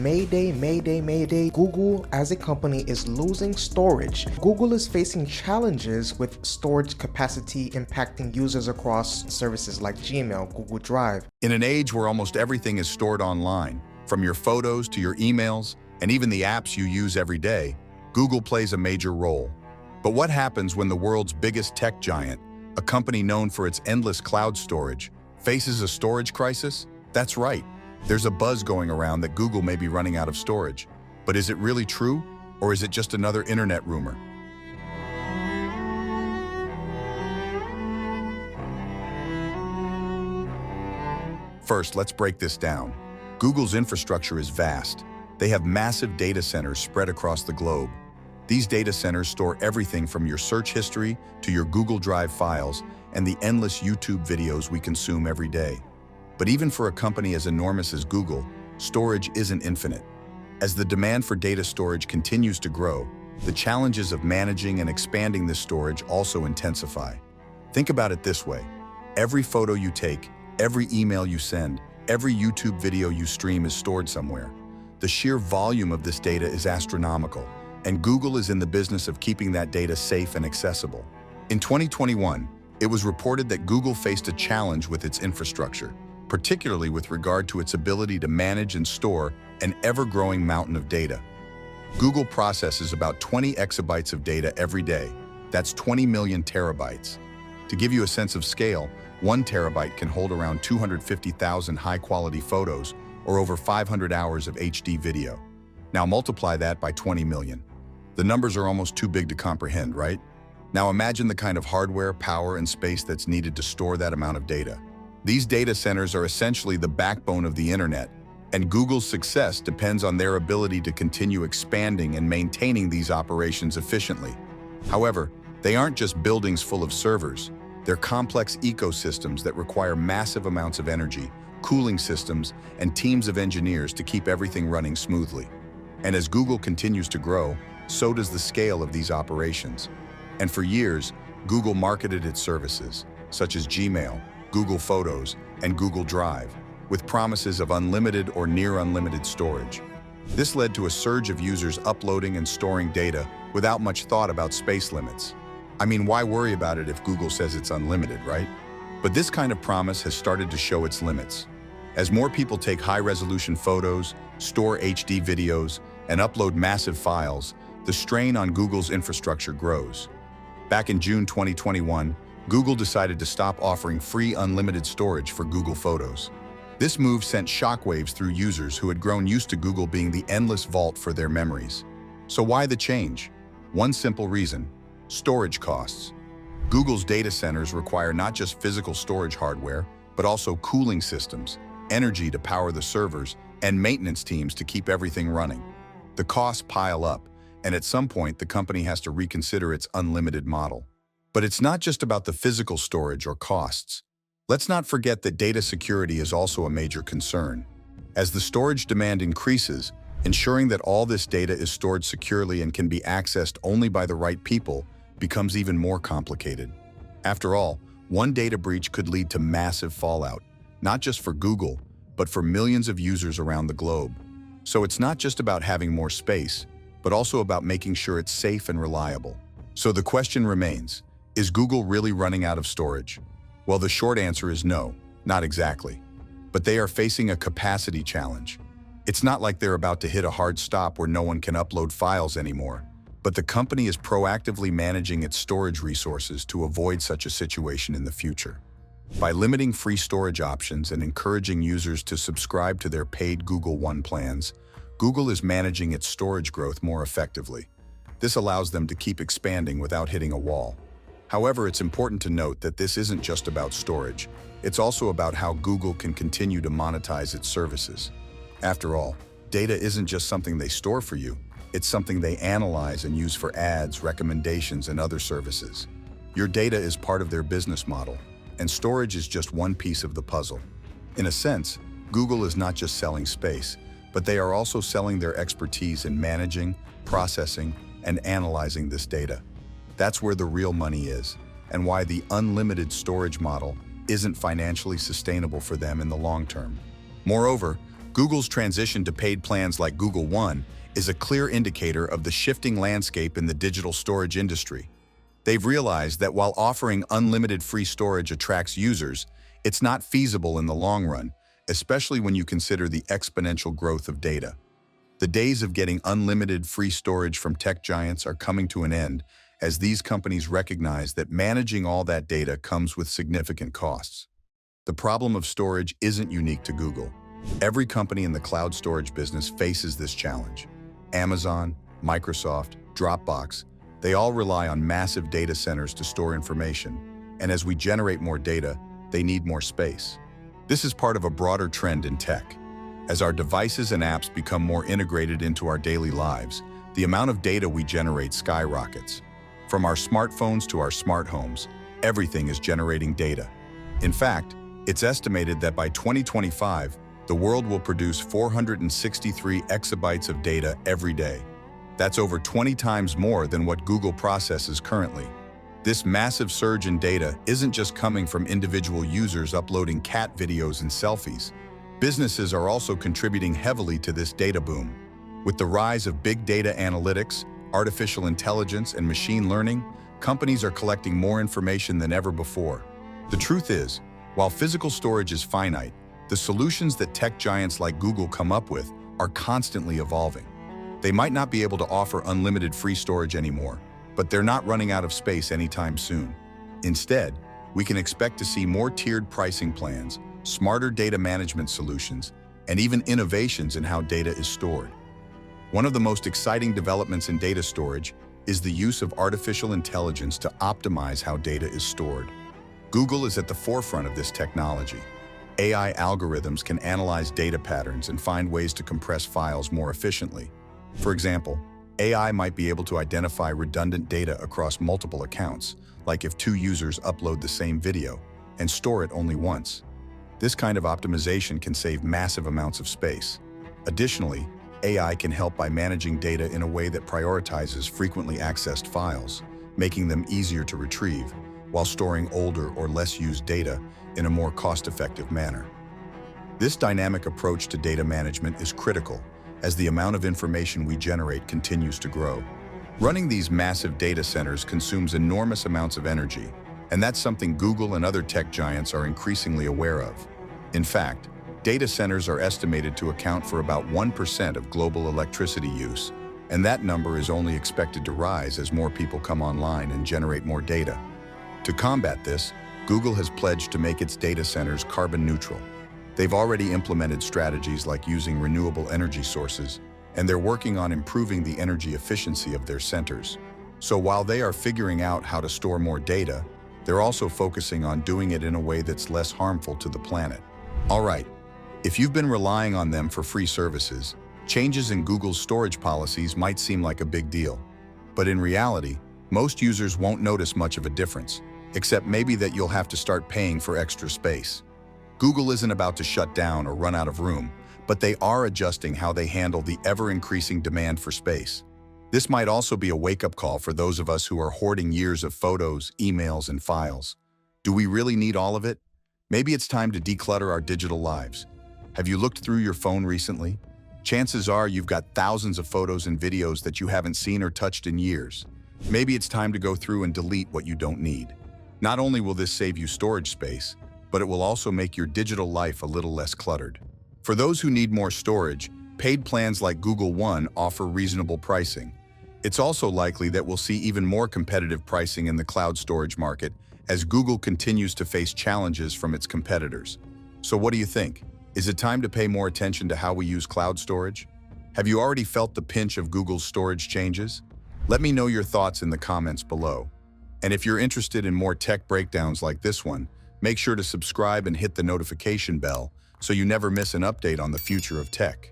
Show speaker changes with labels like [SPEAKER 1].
[SPEAKER 1] Mayday, Mayday, Mayday. Google as a company is losing storage. Google is facing challenges with storage capacity impacting users across services like Gmail, Google Drive.
[SPEAKER 2] In an age where almost everything is stored online, from your photos to your emails, and even the apps you use every day, Google plays a major role. But what happens when the world's biggest tech giant, a company known for its endless cloud storage, faces a storage crisis? That's right. There's a buzz going around that Google may be running out of storage. But is it really true, or is it just another internet rumor? First, let's break this down. Google's infrastructure is vast. They have massive data centers spread across the globe. These data centers store everything from your search history to your Google Drive files and the endless YouTube videos we consume every day. But even for a company as enormous as Google, storage isn't infinite. As the demand for data storage continues to grow, the challenges of managing and expanding this storage also intensify. Think about it this way. Every photo you take, every email you send, every YouTube video you stream is stored somewhere. The sheer volume of this data is astronomical, and Google is in the business of keeping that data safe and accessible. In 2021, it was reported that Google faced a challenge with its infrastructure, particularly with regard to its ability to manage and store an ever-growing mountain of data. Google processes about 20 exabytes of data every day. That's 20 million terabytes. To give you a sense of scale, 1 terabyte can hold around 250,000 high-quality photos or over 500 hours of HD video. Now multiply that by 20 million. The numbers are almost too big to comprehend, right? Now imagine the kind of hardware, power, and space that's needed to store that amount of data. These data centers are essentially the backbone of the internet, and Google's success depends on their ability to continue expanding and maintaining these operations efficiently. However, they aren't just buildings full of servers. They're complex ecosystems that require massive amounts of energy, cooling systems, and teams of engineers to keep everything running smoothly. And as Google continues to grow, so does the scale of these operations. And for years, Google marketed its services, such as Gmail, Google Photos, and Google Drive, with promises of unlimited or near unlimited storage. This led to a surge of users uploading and storing data without much thought about space limits. I mean, why worry about it if Google says it's unlimited, right? But this kind of promise has started to show its limits. As more people take high-resolution photos, store HD videos, and upload massive files, the strain on Google's infrastructure grows. Back in June 2021, Google decided to stop offering free unlimited storage for Google Photos. This move sent shockwaves through users who had grown used to Google being the endless vault for their memories. So why the change? One simple reason: storage costs. Google's data centers require not just physical storage hardware, but also cooling systems, energy to power the servers, and maintenance teams to keep everything running. The costs pile up, and at some point the company has to reconsider its unlimited model. But it's not just about the physical storage or costs. Let's not forget that data security is also a major concern. As the storage demand increases, ensuring that all this data is stored securely and can be accessed only by the right people becomes even more complicated. After all, one data breach could lead to massive fallout, not just for Google, but for millions of users around the globe. So it's not just about having more space, but also about making sure it's safe and reliable. So the question remains, is Google really running out of storage? Well, the short answer is no, not exactly. But they are facing a capacity challenge. It's not like they're about to hit a hard stop where no one can upload files anymore. But the company is proactively managing its storage resources to avoid such a situation in the future. By limiting free storage options and encouraging users to subscribe to their paid Google One plans, Google is managing its storage growth more effectively. This allows them to keep expanding without hitting a wall. However, it's important to note that this isn't just about storage. It's also about how Google can continue to monetize its services. After all, data isn't just something they store for you. It's something they analyze and use for ads, recommendations, and other services. Your data is part of their business model, and storage is just one piece of the puzzle. In a sense, Google is not just selling space, but they are also selling their expertise in managing, processing, and analyzing this data. That's where the real money is, and why the unlimited storage model isn't financially sustainable for them in the long term. Moreover, Google's transition to paid plans like Google One is a clear indicator of the shifting landscape in the digital storage industry. They've realized that while offering unlimited free storage attracts users, it's not feasible in the long run, especially when you consider the exponential growth of data. The days of getting unlimited free storage from tech giants are coming to an end as these companies recognize that managing all that data comes with significant costs. The problem of storage isn't unique to Google. Every company in the cloud storage business faces this challenge. Amazon, Microsoft, Dropbox, they all rely on massive data centers to store information, and as we generate more data, they need more space. This is part of a broader trend in tech. As our devices and apps become more integrated into our daily lives, the amount of data we generate skyrockets. From our smartphones to our smart homes, everything is generating data. In fact, it's estimated that by 2025, the world will produce 463 exabytes of data every day. That's over 20 times more than what Google processes currently. This massive surge in data isn't just coming from individual users uploading cat videos and selfies. Businesses are also contributing heavily to this data boom. With the rise of big data analytics, artificial intelligence, and machine learning, companies are collecting more information than ever before. The truth is, while physical storage is finite, the solutions that tech giants like Google come up with are constantly evolving. They might not be able to offer unlimited free storage anymore, but they're not running out of space anytime soon. Instead, we can expect to see more tiered pricing plans, smarter data management solutions, and even innovations in how data is stored. One of the most exciting developments in data storage is the use of artificial intelligence to optimize how data is stored. Google is at the forefront of this technology. AI algorithms can analyze data patterns and find ways to compress files more efficiently. For example, AI might be able to identify redundant data across multiple accounts, like if two users upload the same video, and store it only once. This kind of optimization can save massive amounts of space. Additionally, AI can help by managing data in a way that prioritizes frequently accessed files, making them easier to retrieve, while storing older or less used data in a more cost-effective manner. This dynamic approach to data management is critical as the amount of information we generate continues to grow. Running these massive data centers consumes enormous amounts of energy, and that's something Google and other tech giants are increasingly aware of. In fact, data centers are estimated to account for about 1% of global electricity use, and that number is only expected to rise as more people come online and generate more data. To combat this, Google has pledged to make its data centers carbon neutral. They've already implemented strategies like using renewable energy sources, and they're working on improving the energy efficiency of their centers. So while they are figuring out how to store more data, they're also focusing on doing it in a way that's less harmful to the planet. All right, if you've been relying on them for free services, changes in Google's storage policies might seem like a big deal. But in reality, most users won't notice much of a difference, except maybe that you'll have to start paying for extra space. Google isn't about to shut down or run out of room, but they are adjusting how they handle the ever-increasing demand for space. This might also be a wake-up call for those of us who are hoarding years of photos, emails, and files. Do we really need all of it? Maybe it's time to declutter our digital lives. Have you looked through your phone recently? Chances are you've got thousands of photos and videos that you haven't seen or touched in years. Maybe it's time to go through and delete what you don't need. Not only will this save you storage space, but it will also make your digital life a little less cluttered. For those who need more storage, paid plans like Google One offer reasonable pricing. It's also likely that we'll see even more competitive pricing in the cloud storage market as Google continues to face challenges from its competitors. So what do you think? Is it time to pay more attention to how we use cloud storage? Have you already felt the pinch of Google's storage changes? Let me know your thoughts in the comments below. And if you're interested in more tech breakdowns like this one, make sure to subscribe and hit the notification bell so you never miss an update on the future of tech.